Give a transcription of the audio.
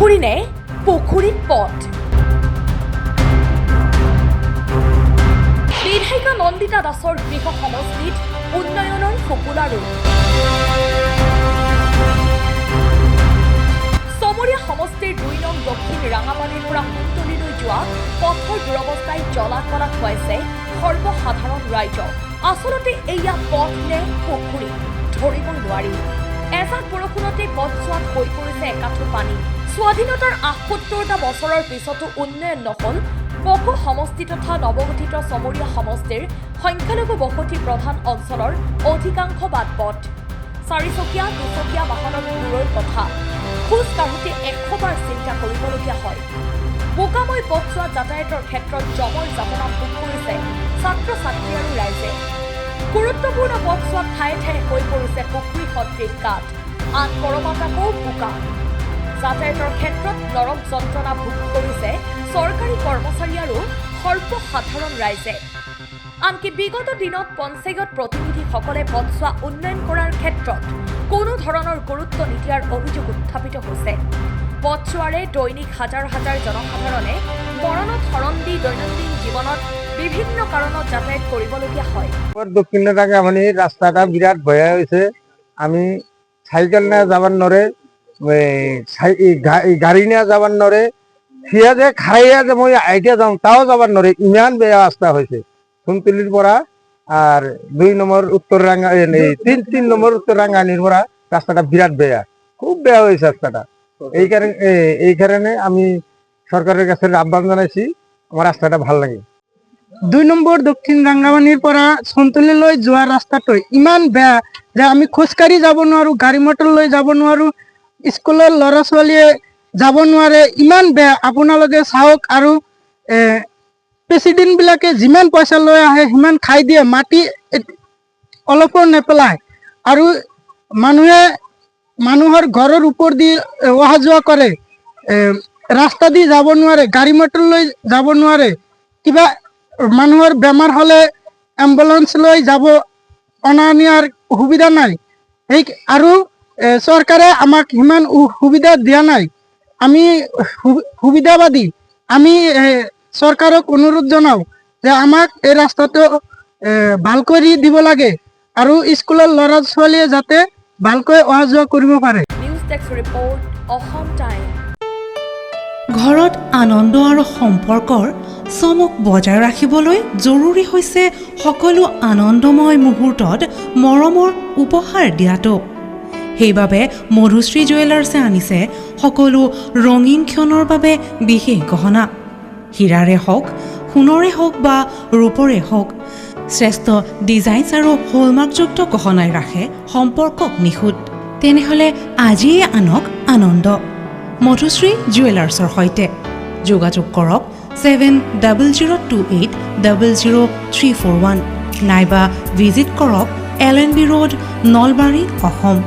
পুখুৰী নে পুখুৰীত পথ? বিধায়িকা নন্দিতা দাসৰ গৃহ সমষ্টিত উন্নয়নৰ সপোনা ৰূপ। চমৰীয়া সমষ্টিৰ ২ নং দক্ষিণ ৰাঙাপানীৰ পৰা কুন্তলীলৈ যোৱা পথৰ দুৰৱস্থাই জ্বলা-কলা খুৱাইছে সৰ্বসাধাৰণ ৰাইজক। আচলতে এয়া পথ নে পুখুৰী ধৰিব নোৱাৰি। এজাক বৰষুণতে পথছোৱাত হৈ পৰিছে একাঠু পানী। স্বাধীনতাৰ ৭৮টা বছৰৰ পিছতো উন্নয়ন নহল বকো সমষ্টি তথা নৱগঠিত চমৰীয়া সমষ্টিৰ সংখ্যালঘু বসতি প্ৰধান অঞ্চলৰ অধিকাংশ বাটপথ। ৪চকীয়া ২চকীয়া বাহনৰ দূৰৰ কথা, খোজ কাঢ়োতে ১০০ বাৰ চিন্তা কৰিবলগীয়া হয়। বোকাময় পথছোৱা যাতায়াতৰ ক্ষেত্ৰত জমৰ যাতনা ভোগ কৰিছে ছাত্ৰ-ছাত্ৰী আৰু ৰাইজে। গুৰুত্বপূৰ্ণ পথছোৱাত ঠায়ে ঠায়ে হৈ পৰিছে পুখুৰী সদৃশ গাঁত, আন কৰবাত আকৌ বোকা। যাতায়াতৰ ক্ষেত্ৰত নৰক যন্ত্ৰণা ভোগ কৰিছে চৰকাৰী কৰ্মচাৰী আৰু সৰ্বসাধাৰণ ৰাইজে। আনকি বিগত দিনত পঞ্চায়ত প্ৰতিনিধিসকলে পথছোৱা উন্নয়ন কৰাৰ ক্ষেত্ৰত কোনো ধৰণৰ গুৰুত্ব নিদিয়াৰ অভিযোগ উত্থাপিত হৈছে। পথছোৱাৰে দৈনিক হাজাৰ হাজাৰ জনসাধাৰণে মৰণত শৰণ দি দৈনন্দিন জীৱনত বিভিন্ন কাৰণত যাতায়াত কৰিবলগীয়া হয়। দক্ষিণের আগে মানে রাস্তাটা বিরাট ভয়া হয়েছে। আমি সাইকেল নিয়ে যাবার নরে, গাড়ি নিয়ে যাবার নরে, সিয়া যে খাইয়া যে মই আইটিয়া যাম তাও যাবার নরে, ইমান বেয়া রাস্তা হয়েছে। কুন্তলির পরা আর ২ নম্বর উত্তর রাঙ্গা ৩ নম্বর উত্তর রাঙ্গানির পরা রাস্তাটা বিরাট বেয়া, খুব বেয়া হয়েছে রাস্তাটা। এই কারণে আমি সরকারের কাছে আহ্বান জানাইছি, আমার রাস্তাটা ভাল লাগে। ২ নম্বৰ দক্ষিণ ৰাংগামানীৰ পৰা চন্তলীলৈ যোৱা ৰাস্তাটো ইমান বেয়া যে আমি খোজকাঢ়ি যাব নোৱাৰো, গাড়ী মটৰ লৈ যাব নোৱাৰো, স্কুলৰ ল'ৰা ছোৱালীয়ে যাব নোৱাৰে, ইমান বেয়া। আপোনালোকে চাওক। আৰু প্ৰেচিডেণ্ট বিলাকে যিমান পইচা লৈ আহে সিমান খাই দিয়ে, মাটি অলপো নেপেলায়। আৰু মানুহৰ ঘৰৰ ওপৰ দি অহা যোৱা কৰে, ৰাস্তা দি যাব নোৱাৰে, গাড়ী মটৰ লৈ যাব নোৱাৰে। কিবা মানুহৰ বেমাৰ হলে এম্বুলেন্স লৈ যাব অনা নিয়াৰ সুবিধা নাই। আৰু চৰকাৰে আমাক সিমান সুবিধা দিয়া নাই। আমি সুবিধাবাদী। আমি চৰকাৰক অনুৰোধ জনাওঁ যে আমাক এই ৰাস্তাটো ভাল কৰি দিব লাগে আৰু স্কুলৰ ল'ৰা ছোৱালীয়ে যাতে ভালকৈ অহা যোৱা কৰিব পাৰে। News desk report, Assam time. ঘৰত আনন্দ আৰু সম্পৰ্কৰ চমক বজাই ৰাখিবলৈ জৰুৰী হৈছে সকলো আনন্দময় মুহূৰ্তত মৰমৰ উপহাৰ দিয়াটো। সেইবাবে মধুশ্ৰী জুৱেলাৰ্ছে আনিছে সকলো ৰঙীন ক্ষণৰ বাবে বিশেষ গহনা। হীৰাৰে হওক, সোণৰে হওক বা ৰূপৰে হওক, শ্ৰেষ্ঠ ডিজাইনছ আৰু হলমাৰ্কযুক্ত গহনাই ৰাখে সম্পৰ্কক নিখুঁত। তেনেহ'লে আজিয়ে আনক আনন্দ মধুশ্ৰী জুৱেলাৰ্ছৰ সৈতে। যোগাযোগ কৰক 7002800341 নাইবা ভিজিট কৰক LNB ৰোড, নলবাৰী, অসম।